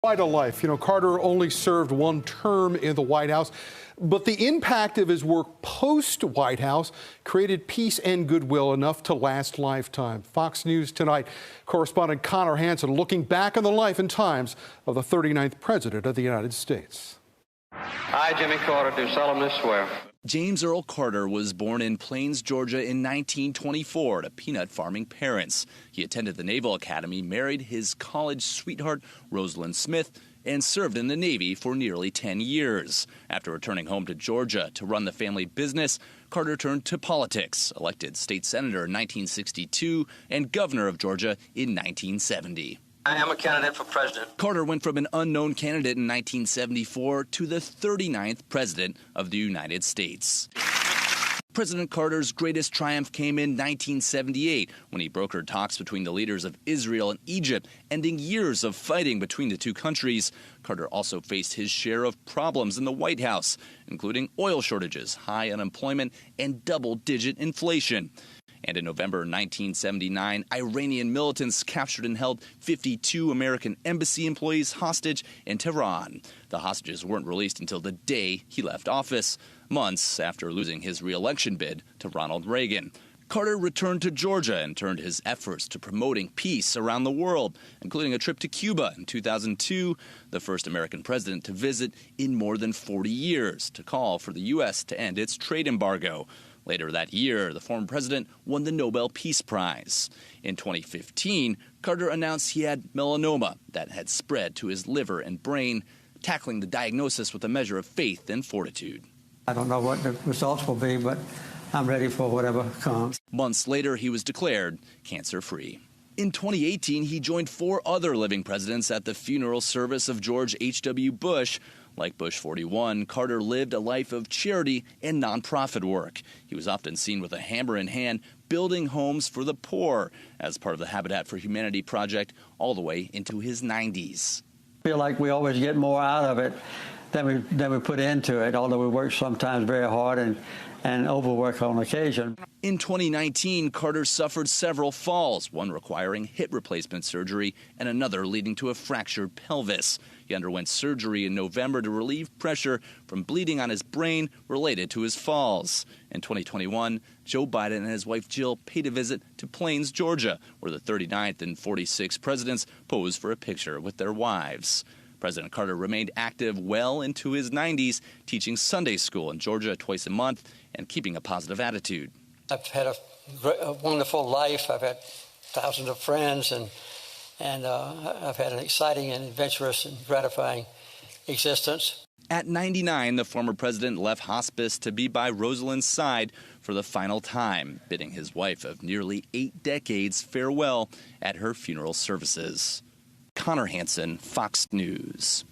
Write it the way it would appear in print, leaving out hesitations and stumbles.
Quite a life. You know, Carter only served one term in the White House, but the impact of his work post-White House created peace and goodwill enough to last lifetime. Fox News Tonight correspondent Connor Hansen looking back on the life and times of the 39th President of the United States. I, Jimmy Carter, do solemnly swear. James Earl Carter was born in Plains, Georgia in 1924 to peanut farming parents. He attended the Naval Academy, married his college sweetheart, Rosalind Smith, and served in the Navy for nearly 10 years. After returning home to Georgia to run the family business, Carter turned to politics, elected state senator in 1962 and governor of Georgia in 1970. I am a candidate for president. Carter went from an unknown candidate in 1974 to the 39th president of the United States. President Carter's greatest triumph came in 1978 when he brokered talks between the leaders of Israel and Egypt, ending years of fighting between the two countries. Carter also faced his share of problems in the White House, including oil shortages, high unemployment, and double-digit inflation. And in November 1979, Iranian militants captured and held 52 American embassy employees hostage in Tehran. The hostages weren't released until the day he left office, months after losing his re-election bid to Ronald Reagan. Carter returned to Georgia and turned his efforts to promoting peace around the world, including a trip to Cuba in 2002, the first American president to visit in more than 40 years, to call for the U.S. to end its trade embargo. Later that year, the former president won the Nobel Peace Prize. In 2015, Carter announced he had melanoma that had spread to his liver and brain, tackling the diagnosis with a measure of faith and fortitude. I don't know what the results will be, but I'm ready for whatever comes. Months later, he was declared cancer-free. In 2018, he joined 4 other living presidents at the funeral service of George H.W. Bush. Like Bush 41, Carter lived a life of charity and nonprofit work. He was often seen with a hammer in hand, building homes for the poor as part of the Habitat for Humanity project all the way into his 90s. I feel like we always get more out of it than we put into it, although we work sometimes very hard and overwork on occasion. In 2019, Carter suffered several falls, one requiring hip replacement surgery and another leading to a fractured pelvis. He underwent surgery in November to relieve pressure from bleeding on his brain related to his falls. In 2021, Joe Biden and his wife Jill paid a visit to Plains, Georgia, where the 39th and 46th presidents posed for a picture with their wives. President Carter remained active well into his 90s, teaching Sunday school in Georgia twice a month and keeping a positive attitude. I've had a wonderful life. I've had thousands of friends, and I've had an exciting and adventurous and gratifying existence. At 99, the former president left hospice to be by Rosalind's side for the final time, bidding his wife of nearly 8 decades farewell at her funeral services. Connor Hansen, Fox News.